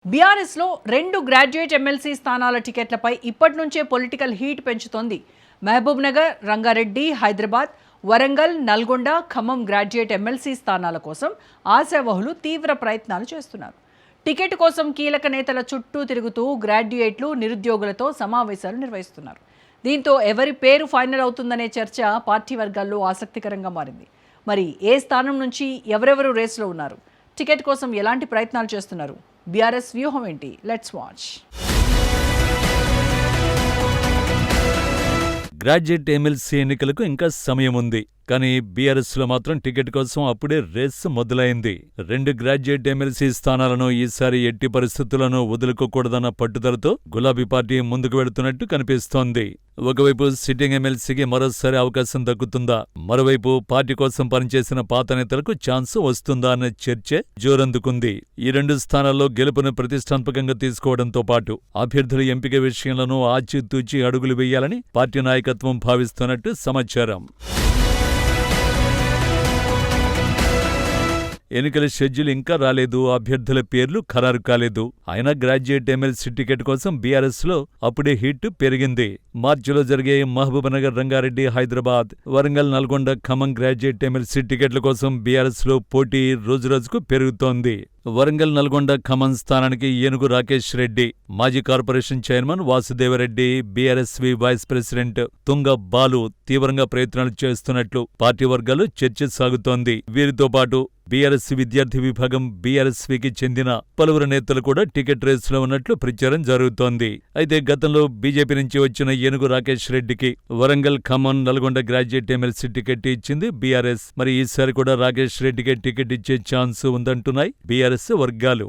బీఆర్ఎస్లో 2 graduate MLC స్థానాల టికెట్లపై ఇప్పటి నుంచే పొలిటికల్ హీట్ పెంచుతోంది. Mahabubnagar, Rangareddy, Hyderabad, Warangal, Nalgonda, Khammam graduate MLC స్థానాల కోసం ఆశావహులు తీవ్ర ప్రయత్నాలు చేస్తున్నారు. టికెట్ కోసం కీలక నేతల చుట్టూ తిరుగుతూ గ్రాడ్యుయేట్లు, నిరుద్యోగులతో సమావేశాలు నిర్వహిస్తున్నారు. దీంతో ఎవరి పేరు ఫైనల్ అవుతుందనే చర్చ పార్టీ వర్గాల్లో ఆసక్తికరంగా మారింది. మరి ఏ స్థానం నుంచి ఎవరెవరు రేసులో ఉన్నారు? టికెట్ కోసం ఎలాంటి ప్రయత్నాలు చేస్తున్నారు? బీఆర్ఎస్ వ్యూహం ఏంటి? Let's watch. గ్రాడ్యుయేట్ ఎమ్మెల్సీ ఎన్నికలకు ఇంకా సమయం ఉంది. కానీ బీఆర్ఎస్లో మాత్రం టికెట్ కోసం అప్పుడే రేసు మొదలైంది. 2 గ్రాడ్యుయేట్ ఎమ్మెల్సీ స్థానాలను ఈసారి ఎట్టి పరిస్థితులను వదులుకోకూడదన్న పట్టుదలతో గులాబీ పార్టీ ముందుకు వెడుతున్నట్టు కనిపిస్తోంది. ఒకవైపు సిట్టింగ్ ఎమ్మెల్సీకి మరోసారి అవకాశం దక్కుతుందా, మరోవైపు పార్టీ కోసం పనిచేసిన పాత నేతలకు ఛాన్స్ వస్తుందా అనే చర్చ జోరందుకుంది. ఈ 2 స్థానాల్లో గెలుపును ప్రతిష్టాత్మకంగా తీసుకోవడంతో పాటు అభ్యర్థుల ఎంపిక విషయంలోనూ ఆచితూచి అడుగులు వేయాలని పార్టీ నాయకత్వం భావిస్తున్నట్టు సమాచారం. ఎన్నికల షెడ్యూల్ ఇంకా రాలేదు, అభ్యర్థుల పేర్లు ఖరారు కాలేదు. అయినా గ్రాడ్యుయేట్ ఎమ్మెల్సీ టికెట్ కోసం బీఆర్ఎస్లో అప్పుడే హీట్ పెరిగింది. మార్చిలో జరిగే మహబూబ్నగర్, రంగారెడ్డి, హైదరాబాద్, వరంగల్, నల్గొండ, ఖమ్మం గ్రాడ్యుయేట్ ఎమ్మెల్సీ టికెట్ల కోసం బీఆర్ఎస్లో పోటీ రోజురోజుకు పెరుగుతోంది. వరంగల్, నల్గొండ, ఖమ్మం స్థానానికి ఏనుగు రాకేష్ రెడ్డి, మాజీ corporation chairman Vasudeva Reddy, BRSV vice president Tunga Balu తీవ్రంగా ప్రయత్నాలు చేస్తున్నట్లు పార్టీ వర్గాల్లో చర్చ సాగుతోంది. వీరితో పాటు బీఆర్ఎస్ విద్యార్థి విభాగం, బీఆర్ఎస్వికి చెందిన పలువురు నేతలు కూడా టికెట్ రేసులో ఉన్నట్లు ప్రచారం జరుగుతోంది. అయితే గతంలో బీజేపీ నుంచి వచ్చిన ఏనుగు రాకేష్ రెడ్డికి Warangal, Khammam, Nalgonda graduate MLC ticket ఇచ్చింది బీఆర్ఎస్. మరి ఈసారి కూడా రాకేష్ రెడ్డికి టికెట్ ఇచ్చే ఛాన్స్ ఉందంటున్నాయి బీఆర్ఎస్ వర్గాలు.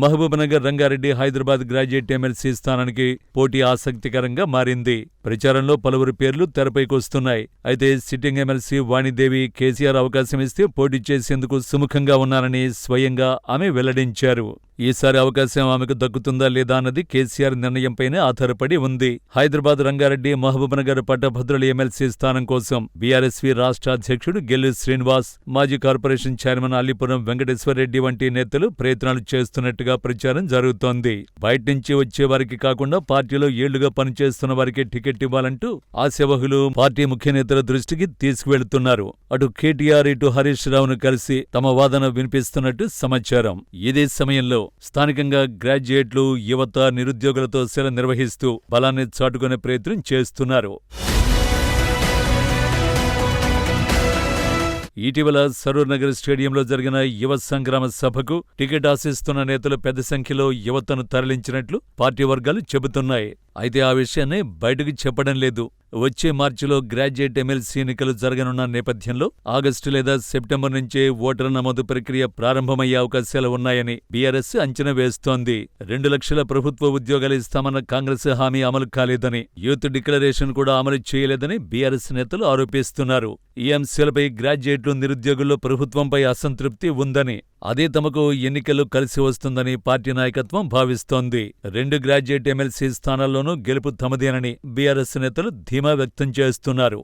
మహబూబ్నగర్, రంగారెడ్డి, హైదరాబాద్ గ్రాడ్యుయేట్ ఎమ్మెల్సీ స్థానానికి పోటీ ఆసక్తికరంగా మారింది. ప్రచారంలో పలువురు పేర్లు తెరపైకొస్తున్నాయి. అయితే సిట్టింగ్ ఎమ్మెల్సీ వాణిదేవి కేసీఆర్ అవకాశం ఇస్తే పోటీ చేసేందుకు సుముఖంగా ఉన్నారని స్వయంగా ఆమె వెల్లడించారు. ఈసారి అవకాశం ఆమెకు దక్కుతుందా లేదా అన్నది కేసీఆర్ నిర్ణయంపైనే ఆధారపడి ఉంది. హైదరాబాద్, రంగారెడ్డి, మహబూబ్నగర్ పట్టభద్రుల ఎమ్మెల్సీ స్థానం కోసం బీఆర్ఎస్వి రాష్ట్ర అధ్యక్షుడు గెల్లు శ్రీనివాస్, మాజీ కార్పొరేషన్ చైర్మన్ అల్లిపురం వెంకటేశ్వరరెడ్డి వంటి నేతలు ప్రయత్నాలు చేస్తున్నట్టుగా ప్రచారం జరుగుతోంది. బయట నుంచి వచ్చే వారికి కాకుండా పార్టీలో ఏళ్లుగా పనిచేస్తున్న వారికి టికెట్ ఇవ్వాలంటూ ఆశావహులు పార్టీ ముఖ్య నేతల దృష్టికి తీసుకువెళుతున్నారు. అటు కేటీఆర్, ఇటు హరీష్ రావును కలిసి తమ వాదన వినిపిస్తున్నట్టు సమాచారం. ఇదే సమయంలో స్థానికంగా గ్రాడ్యుయేట్లు, యువత, నిరుద్యోగులతో సెల నిర్వహిస్తూ బలాన్ని చాటుకునే ప్రయత్నం చేస్తున్నారు. ఇటీవల సరూర్ నగర్ స్టేడియంలో జరిగిన యువ సంగ్రామ సభకు టికెట్ ఆశిస్తున్న నేతలు పెద్ద సంఖ్యలో యువతను తరలించినట్లు పార్టీ వర్గాలు చెబుతున్నాయి. అయితే ఆ విషయాన్ని బయటకు చెప్పడం లేదు. వచ్చే మార్చిలో గ్రాడ్యుయేట్ ఎమ్మెల్సీ ఎన్నికలు జరగనున్న నేపథ్యంలో ఆగస్టు లేదా సెప్టెంబర్ నుంచే ఓటర్ల నమోదు ప్రక్రియ ప్రారంభమయ్యే అవకాశాలు ఉన్నాయని బీఆర్ఎస్ అంచనా వేస్తోంది. 2 లక్షల ప్రభుత్వ ఉద్యోగాలు ఇస్తామన్న కాంగ్రెస్ హామీ అమలు కాలేదని, యూత్ డిక్లరేషన్ కూడా అమలు చేయలేదని బీఆర్ఎస్ నేతలు ఆరోపిస్తున్నారు. ఈ అంశాలపై గ్రాడ్యుయేట్లు, నిరుద్యోగుల్లో ప్రభుత్వంపై అసంతృప్తి ఉందని, అదే తమకు ఎన్నికల్లో కలిసి వస్తుందని పార్టీ నాయకత్వం భావిస్తోంది. 2 గ్రాడ్యుయేట్ ఎమ్మెల్సీ స్థానాల్లోనూ గెలుపు తమదేనని బీఆర్ఎస్ నేతలు ధీమా వ్యక్తం చేస్తున్నారు.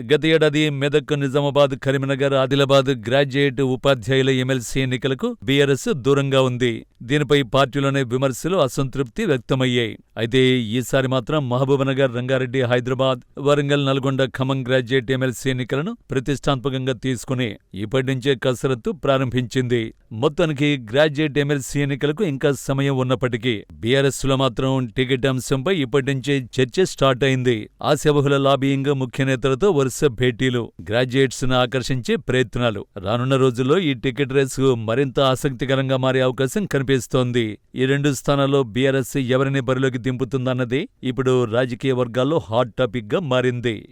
గత ఏడాది మెదక్, నిజామాబాద్, కరీంనగర్, ఆదిలాబాద్ గ్రాడ్యుయేట్ ఉపాధ్యాయుల ఎమ్మెల్సీ ఎన్నికలకు బీఆర్ఎస్ దూరంగా ఉంది. దీనిపై పార్టీలోనే విమర్శలు, అసంతృప్తి వ్యక్తమయ్యాయి. అయితే ఈసారి మాత్రం మహబూబ్నగర్, రంగారెడ్డి, హైదరాబాద్, వరంగల్, నల్గొండ, ఖమ్మం గ్రాడ్యుయేట్ ఎమ్మెల్సీ ఎన్నికలను ప్రతిష్టాత్మకంగా తీసుకుని ఇప్పటి నుంచే కసరత్తు ప్రారంభించింది. మొత్తానికి గ్రాడ్యుయేట్ ఎమ్మెల్సీ ఎన్నికలకు ఇంకా సమయం ఉన్నప్పటికీ బీఆర్ఎస్ లో మాత్రం టికెట్ అంశంపై ఇప్పటి నుంచే చర్చ స్టార్ట్ అయింది. ఆశావహుల లాబియింగ్, ముఖ్య నేతలతో వరుస భేటీలు, గ్రాడ్యుయేట్స్ ను ఆకర్షించే ప్రయత్నాలు. రానున్న రోజుల్లో ఈ టికెట్ రేసు మరింత ఆసక్తికరంగా మారే అవకాశం కనిపిస్తోంది. ఈ 2 స్థానాల్లో బీఆర్ఎస్ ఎవరిని బరిలోకి దింపుతుందన్నది ఇప్పుడు రాజకీయ వర్గాల్లో హాట్ టాపిక్ గా మారింది.